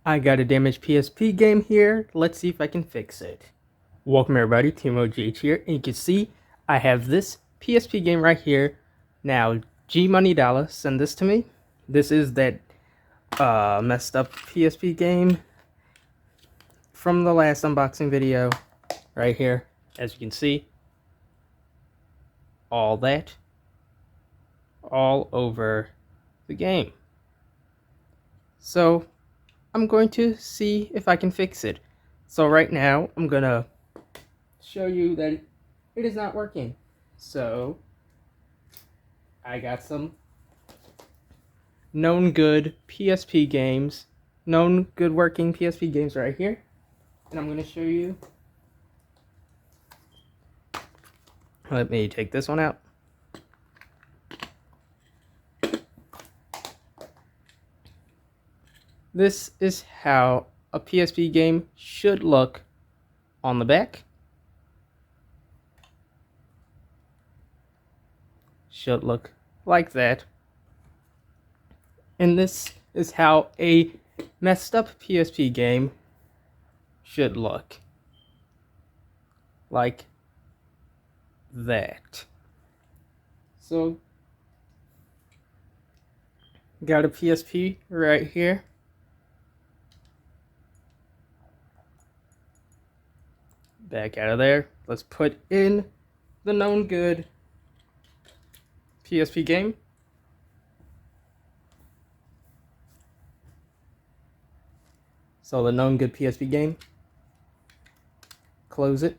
I got a damaged PSP game here. Let's see if I can fix it. Welcome everybody, TeamOGH here, and you can see I have this PSP game right here. Now, G Money Dollar sent this to me. This is that messed up PSP game from the last unboxing video right here. As you can see, all that all over the game. So I'm going to see if I can fix it. So right now I'm gonna show you that it is not working. So I got some known good PSP games, known good working PSP games right here, and I'm gonna show you. Let me take this one out. This is how a PSP game should look on the back. Should look like that. And this is how a messed up PSP game should look. Like that. So, got a PSP right here. Back out of there. Let's put in the known good PSP game. So the known good PSP game. Close it.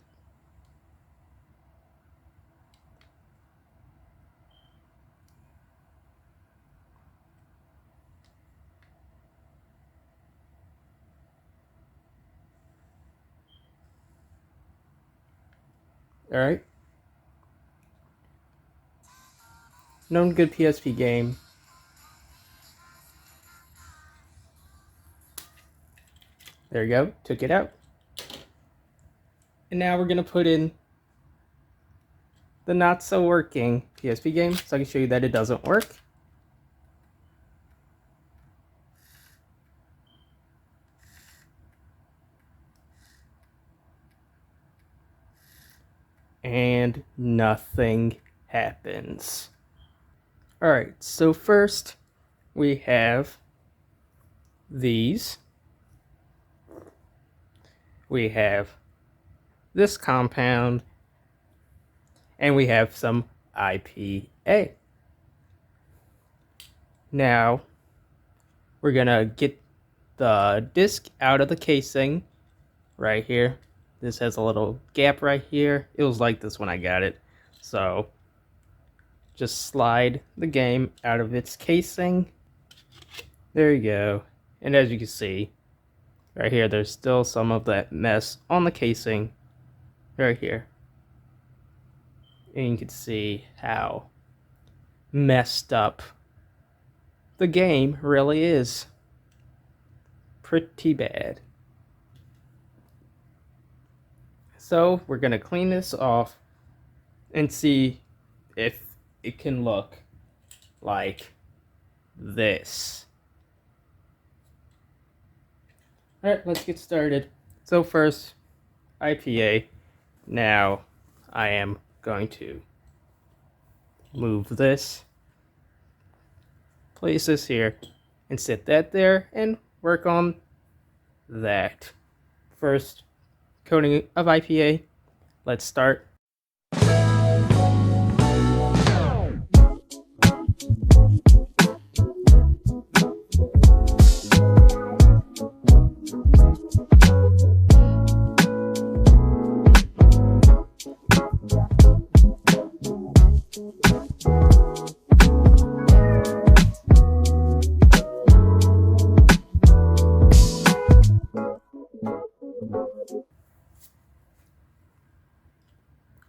Alright. Known good PSP game. There you go. Took it out. And now we're going to put in the not so working PSP game so I can show you that it doesn't work. And nothing happens. Alright, so first we have these. We have this compound, and we have some IPA. Now, we're gonna get the disc out of the casing right here. This has a little gap right here. It was like this when I got it. So, just slide the game out of its casing. There you go. And as you can see, right here, there's still some of that mess on the casing right here. And you can see how messed up the game really is. Pretty bad. So we're going to clean this off and see if it can look like this. Alright, let's get started. So first, IPA. Now, I am going to move this, place this here, and sit that there, and work on that. First coating of IPA. Let's start.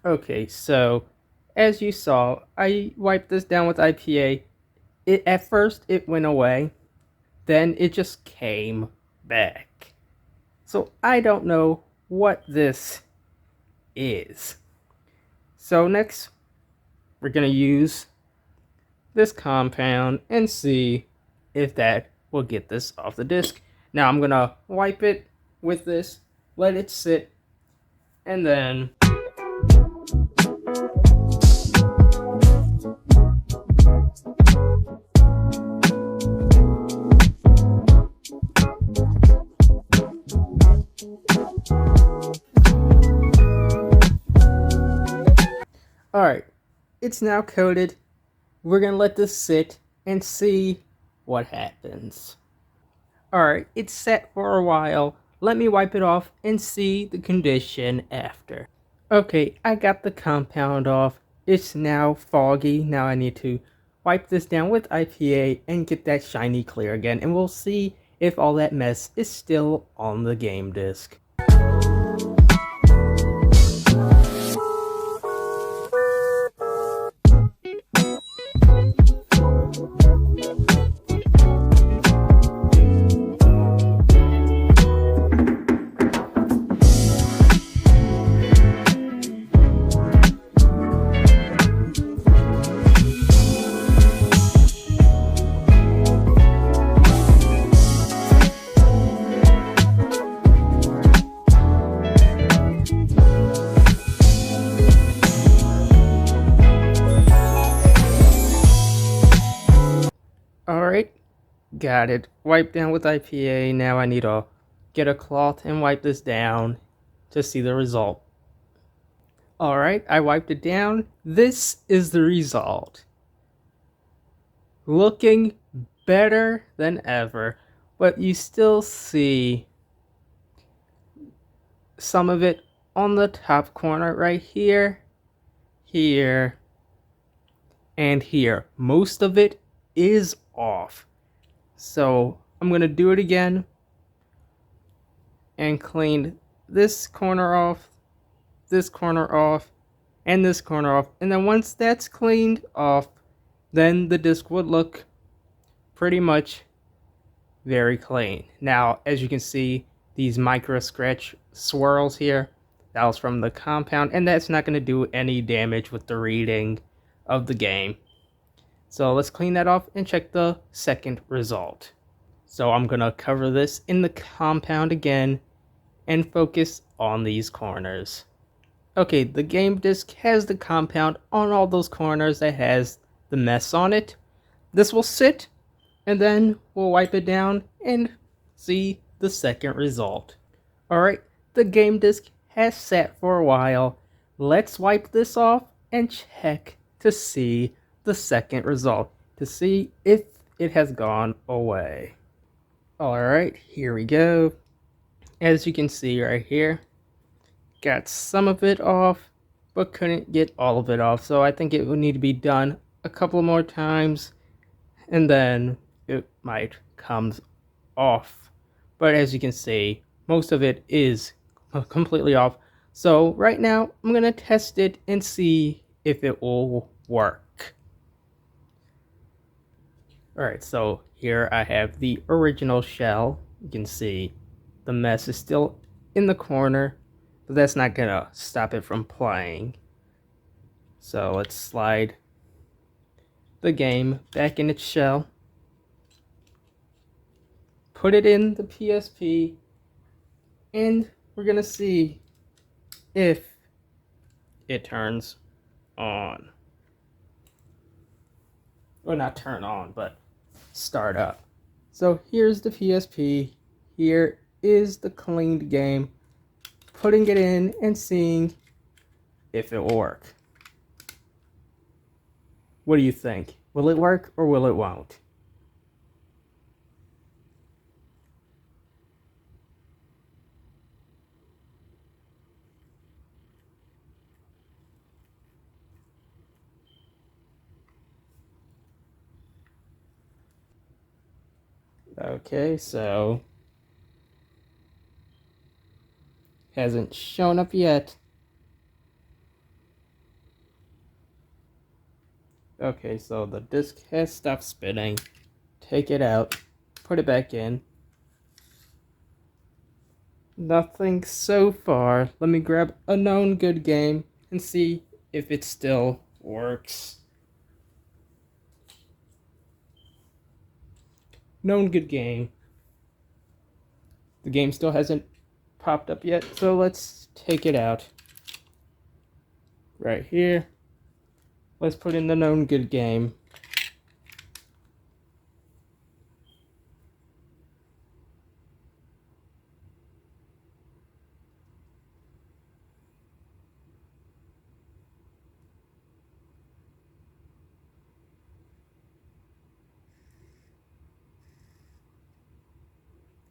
Okay, so as you saw, I wiped this down with IPA. At first it went away, then it just came back. So I don't know what this is. So next, we're gonna use this compound and see if that will get this off the disc. Now I'm gonna wipe it with this, let it sit, and then alright, it's now coated. We're gonna let this sit and see what happens. Alright, it's set for a while. Let me wipe it off and see the condition after. Okay, I got the compound off. It's now foggy. Now I need to wipe this down with IPA and get that shiny clear again. And we'll see if all that mess is still on the game disc. Alright, got it. Wipe down with IPA. Now I need to get a cloth and wipe this down to see the result. Alright, I wiped it down. This is the result. Looking better than ever, but you still see some of it on the top corner right here, here, and here. Most of it is off. So I'm gonna do it again and clean this corner off, this corner off, and this corner off. And then once that's cleaned off, then the disc would look pretty much very clean. Now, as you can see, these micro scratch swirls here, that was from the compound, and that's not going to do any damage with the reading of the game. So let's clean that off and check the second result. So I'm going to cover this in the compound again and focus on these corners. Okay, the game disc has the compound on all those corners that has the mess on it. This will sit, and then we'll wipe it down and see the second result. Alright, the game disc has sat for a while. Let's wipe this off and check to see the second result, to see if it has gone away. Alright, here we go. As you can see right here, got some of it off, but couldn't get all of it off. So I think it would need to be done a couple more times, and then it might come off. But as you can see, most of it is completely off. So right now, I'm going to test it and see if it will work. Alright, so here I have the original shell. You can see the mess is still in the corner, but that's not going to stop it from playing. So let's slide the game back in its shell. Put it in the PSP, and we're going to see if it turns on. Well, not turn on, but start up. So here's the PSP. Here is the cleaned game. Putting it in and seeing if it will work. What do you think? Will it work or will it won't? Okay, so hasn't shown up yet. Okay, so the disc has stopped spinning. Take it out, put it back in. Nothing so far. Let me grab a known good game and see if it still works. Known good game. The game still hasn't popped up yet, so let's take it out. Right here. Let's put in the known good game.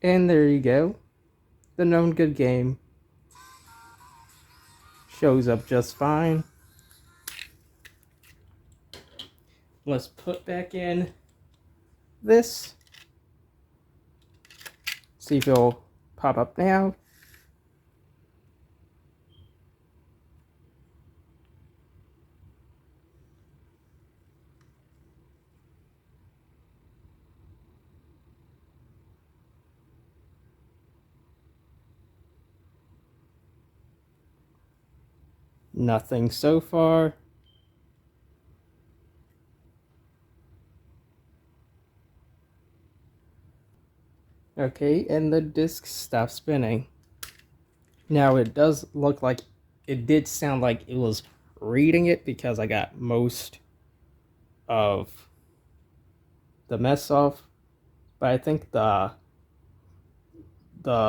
And there you go. The known good game shows up just fine. Let's put back in this. See if it'll pop up now. Nothing so far. Okay, and the disc stopped spinning. Now it does look like it did sound like it was reading it because I got most of the mess off. But I think the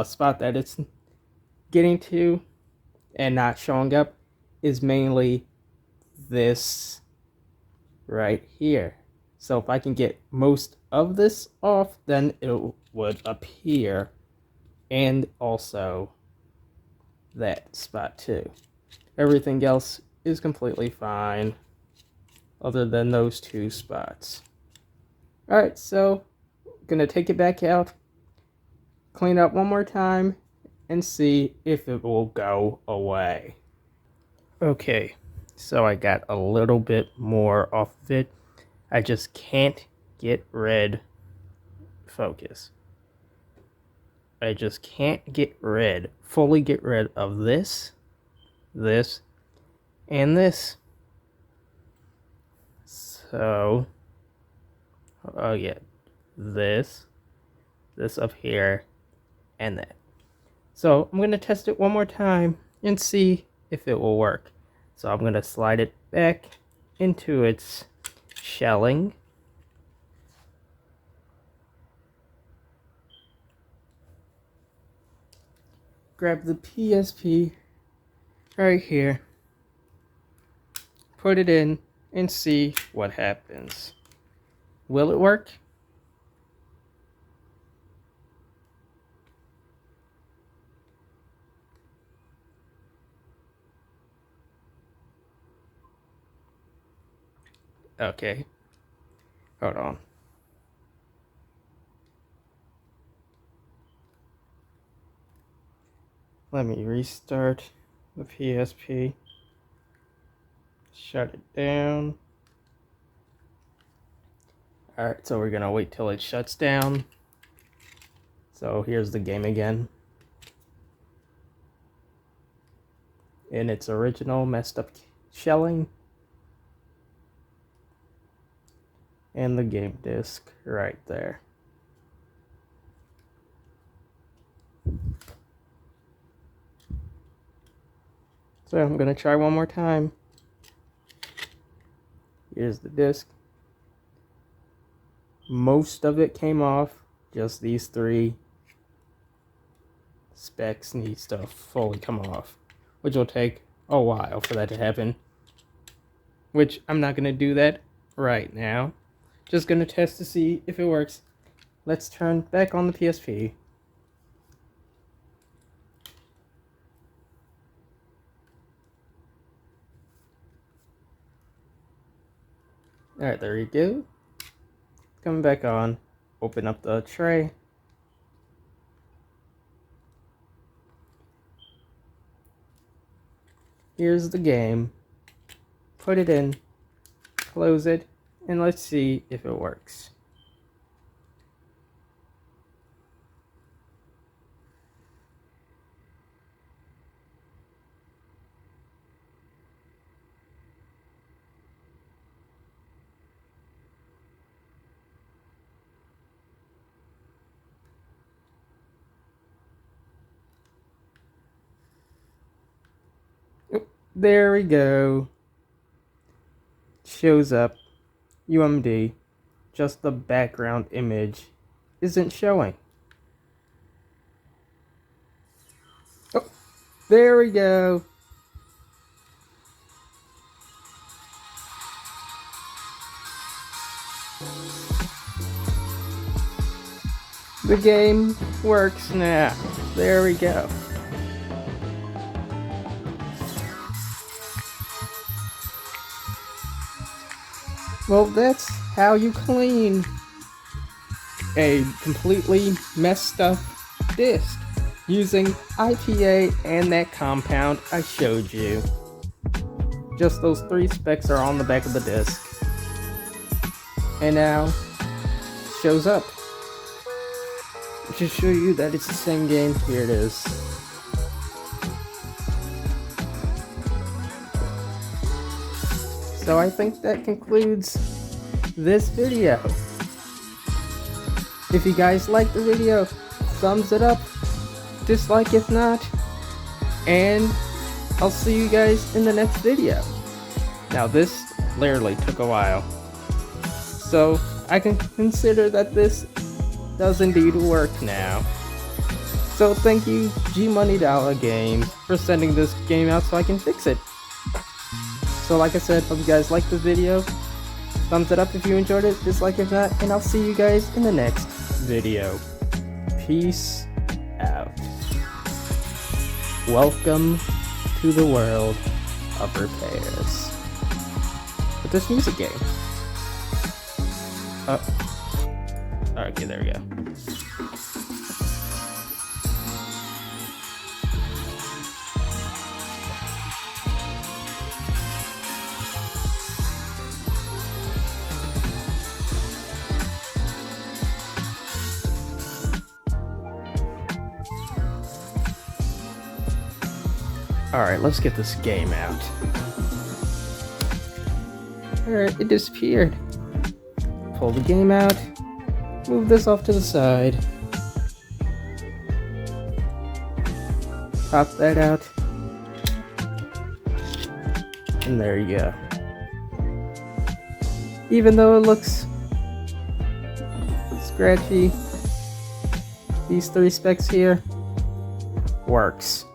spot that it's getting to and not showing up is mainly this right here. So if I can get most of this off, then it would appear, and also that spot too. Everything else is completely fine other than those two spots. Alright, so I'm gonna take it back out, clean up one more time, and see if it will go away. Okay, so I got a little bit more off of it. I just can't get rid. Focus. I just can't fully get rid of this, and this. So, oh yeah, this up here, and that. So I'm gonna test it one more time and see if it will work. So I'm gonna slide it back into its shelling. Grab the PSP right here, put it in, and see what happens. Will it work? Okay, hold on. Let me restart the PSP. Shut it down. Alright, so we're gonna wait till it shuts down. So here's the game again. In its original messed up shelling. And the game disc right there. So I'm gonna try one more time. Here's the disc. Most of it came off. Just these three specs needs to fully come off, which will take a while for that to happen. Which I'm not gonna do that right now. Just gonna test to see if it works. Let's turn back on the PSP. Alright, there you go. Coming back on. Open up the tray. Here's the game. Put it in. Close it. And let's see if it works. There we go. Shows up. UMD. Just the background image isn't showing. Oh, there we go. The game works now. There we go. Well, that's how you clean a completely messed up disc using IPA and that compound I showed you. Just those 3 specs are on the back of the disc. And now it shows up. To show you that it's the same game, here it is. So I think that concludes this video. If you guys like the video, thumbs it up, dislike if not, and I'll see you guys in the next video. Now this literally took a while, so I can consider that this does indeed work now. So thank you G Money Dollar Games for sending this game out so I can fix it. So like I said, hope you guys liked the video. Thumbs it up if you enjoyed it, dislike if not, and I'll see you guys in the next video. Peace out. Welcome to the world of repairs. With this music game. Okay, there we go. Alright, let's get this game out. Alright, it disappeared. Pull the game out. Move this off to the side. Pop that out. And there you go. Even though it looks scratchy, these 3 specs here works.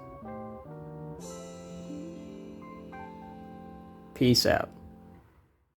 Peace out.